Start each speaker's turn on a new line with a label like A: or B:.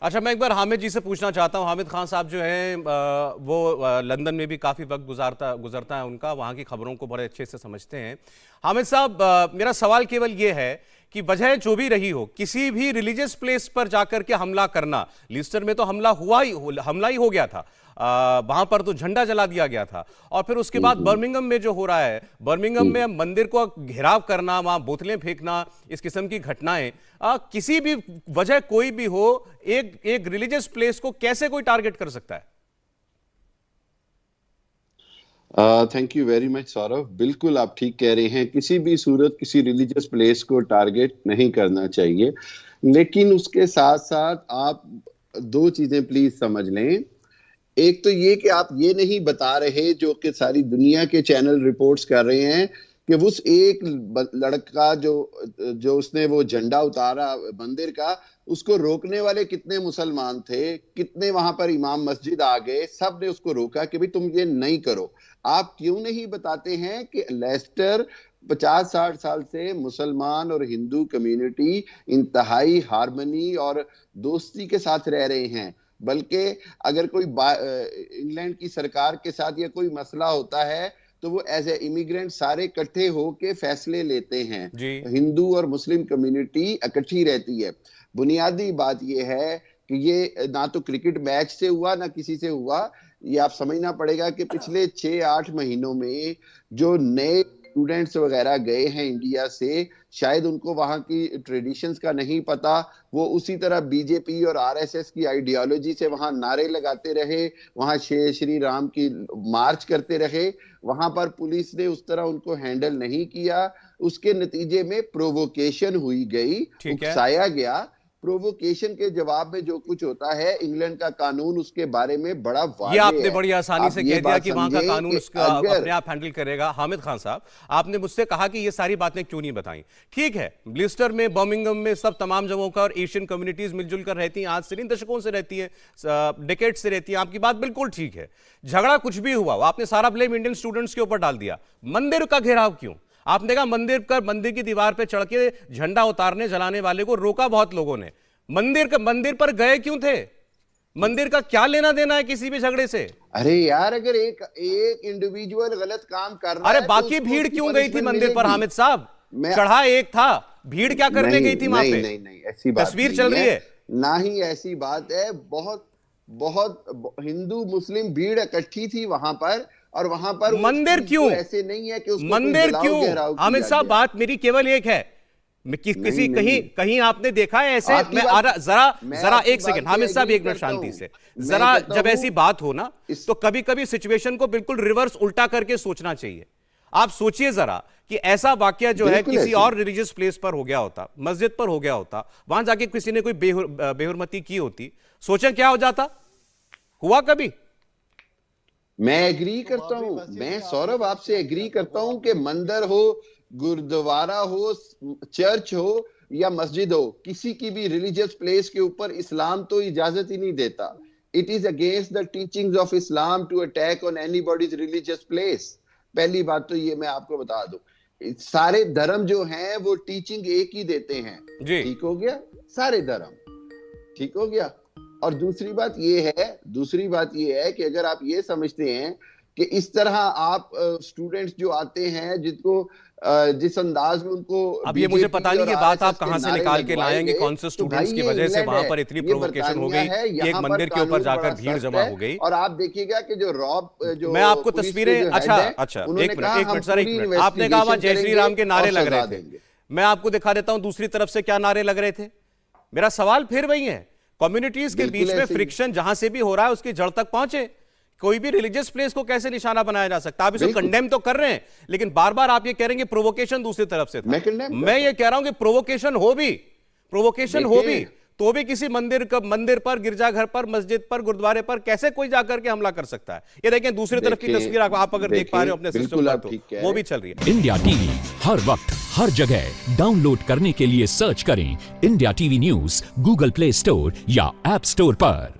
A: अच्छा, मैं एक बार हामिद जी से पूछना चाहता हूँ। हामिद खान साहब जो हैं वो लंदन में भी काफ़ी वक्त गुजरता है उनका, वहाँ की खबरों को बड़े अच्छे से समझते हैं। हामिद साहब, मेरा सवाल केवल ये है कि वजह जो भी रही हो, किसी भी रिलीजियस प्लेस पर जाकर के हमला करना, लीस्टर में तो हमला ही हो गया था, वहां पर तो झंडा जला दिया गया था, और फिर उसके बाद बर्मिंघम में जो हो रहा है, बर्मिंघम में मंदिर को घेराव करना, वहां बोतलें फेंकना, इस किस्म की घटनाएं, किसी भी वजह कोई भी हो, एक रिलीजियस प्लेस को कैसे कोई टारगेट कर सकता है?
B: Thank you very much Saurabh. बिल्कुल आप ठीक कह रहे हैं, किसी भी सूरत किसी रिलीजियस प्लेस को टारगेट नहीं करना चाहिए। लेकिन उसके साथ साथ आप दो चीजें प्लीज समझ लें। एक तो ये कि आप ये नहीं बता रहे, जो कि सारी दुनिया के चैनल रिपोर्ट्स कर रहे हैं, कि उस एक लड़का जो उसने वो झंडा उतारा मंदिर का, उसको रोकने वाले कितने मुसलमान थे, कितने वहां पर इमाम मस्जिद आ गए, सब ने उसको रोका कि भाई तुम ये नहीं करो। आप क्यों नहीं बताते हैं कि लेस्टर 50-60 साल से मुसलमान और हिंदू कम्युनिटी इंतहाई हार्मनी और दोस्ती के साथ रह रहे हैं। बल्कि अगर कोई इंग्लैंड की सरकार के साथ या कोई मसला होता है तो वो एज ए इमिग्रेंट सारे इकट्ठे होके फैसले लेते हैं। हिंदू और मुस्लिम कम्युनिटी इकट्ठी रहती है। बुनियादी बात यह है कि ये ना तो क्रिकेट मैच से हुआ ना किसी से हुआ। ये आप समझना पड़ेगा कि पिछले 6-8 महीनों में जो नए स्टूडेंट्स वगैरह गए हैं इंडिया से, शायद उनको वहां की ट्रेडिशंस का नहीं पता, वो उसी तरह बीजेपी और आरएसएस की आइडियोलॉजी से वहां नारे लगाते रहे, वहां श्री राम की मार्च करते रहे। वहां पर पुलिस ने उस तरह उनको हैंडल नहीं किया। उसके नतीजे में प्रोवोकेशन हुई गई, उकसाया गया। प्रोवोकेशन के जवाब में जो कुछ होता है, इंग्लैंड का कानून उसके बारे में बड़ा वाज़ेह है।
A: ये आपने बड़ी आसानी से कह दिया कि वहां का कानून उसका अपने आप हैंडल करेगा। हामिद खान साहब, आपने मुझसे कहा कि ये सारी बातें क्यों नहीं बताई। ठीक है, लिस्टर में, बर्मिंघम में सब तमाम जगहों का और एशियन कम्युनिटीज मिलजुल कर रहती हैं, आज से नहीं दशकों से रहती है, डिकेड से रहती है। आपकी बात बिल्कुल ठीक है। झगड़ा कुछ भी हुआ, आपने सारा ब्लेम इंडियन स्टूडेंट्स के ऊपर डाल दिया। मंदिर का घेराव क्यों? आपने कहा मंदिर की दीवार पर चढ़ के झंडा उतारने जलाने वाले को रोका बहुत लोगों ने। मंदिर पर गए क्यों थे? मंदिर का क्या लेना देना है किसी भी झगड़े से?
B: अरे यार, अगर एक इंडिविजुअल गलत काम कर रहा
A: है,
B: अरे
A: बाकी भीड़ क्यों गई थी मंदिर पर? हामिद साहब, चढ़ा एक था, भीड़ क्या करने गई थी वहां पे?
B: नहीं, ऐसी बात
A: तस्वीर चल रही है
B: ना ही ऐसी बात है। बहुत हिंदू मुस्लिम भीड़ इकट्ठी थी वहां पर, और वहां पर
A: मंदिर क्यों?
B: ऐसे नहीं है कि उसको
A: मंदिर क्यों? हामिद साहब, बात मेरी केवल एक है, किसी कहीं आपने देखा है ऐसे? जरा एक सेकंड हामिद साहब, एक मिनट शांति से। जरा जब ऐसी बात हो ना, तो कभी कभी सिचुएशन को बिल्कुल रिवर्स उल्टा करके सोचना चाहिए। आप सोचिए जरा कि ऐसा वाकया जो है किसी और रिलीजियस प्लेस पर हो गया होता, मस्जिद पर हो गया होता, वहां जाके किसी ने कोई बेहुरमती की होती, सोचें क्या हो जाता? हुआ कभी?
B: मैं एग्री करता हूं, मैं सौरभ आपसे एग्री करता हूं कि मंदिर हो, गुरुद्वारा हो, चर्च हो या मस्जिद हो, किसी की भी रिलीजियस प्लेस के ऊपर इस्लाम तो इजाजत ही नहीं देता। It is against the teachings of Islam to attack on anybody's religious place. पहली बात तो ये मैं आपको बता दूं, सारे धर्म जो हैं वो टीचिंग एक ही देते हैं। ठीक हो गया? सारे धर्म ठीक हो गया। और दूसरी बात ये है कि अगर आप ये समझते हैं कि इस तरह आप स्टूडेंट्स जो आते हैं, जिस अंदाज में उनको,
A: अब ये मुझे पता नहीं कि बात आप कहां से निकाल के लाएंगे, कौन से स्टूडेंट्स की वजह से वहां पर इतनी प्रोवोकेशन हो गई कि एक मंदिर के ऊपर जाकर भीड़ जमा हो गई।
B: और आप देखिएगा कि जो
A: मैं आपको तस्वीरें, अच्छा एक मिनट सर, एक मिनट। आपने कहा वहां जय श्री राम के नारे लग रहे थे, मैं आपको दिखा देता हूं दूसरी तरफ से क्या नारे लग रहे थे। मेरा सवाल फिर वही है, कम्युनिटीज के बीच में फ्रिक्शन जहां से भी हो रहा है उसकी जड़ तक पहुंचे। कोई भी रिलीजियस प्लेस को कैसे निशाना बनाया जा सकता है? आप इसे कंडेम तो कर रहे हैं, लेकिन बार बार आप ये कह रहे हैं कि प्रोवोकेशन दूसरी तरफ से था। मैं ये कह रहा हूं कि प्रोवोकेशन हो भी तो भी किसी मंदिर पर, गिरजाघर पर, मस्जिद पर, गुरुद्वारे पर कैसे कोई जाकर के हमला कर सकता है? ये देखें दूसरी तरफ की तस्वीर, आप अगर देख पा रहे हो अपने सिस्टम पर, तो वो भी चल रही है।
C: इंडिया टीवी हर वक्त हर जगह डाउनलोड करने के लिए सर्च करें India TV news Google play store या ऐप स्टोर पर।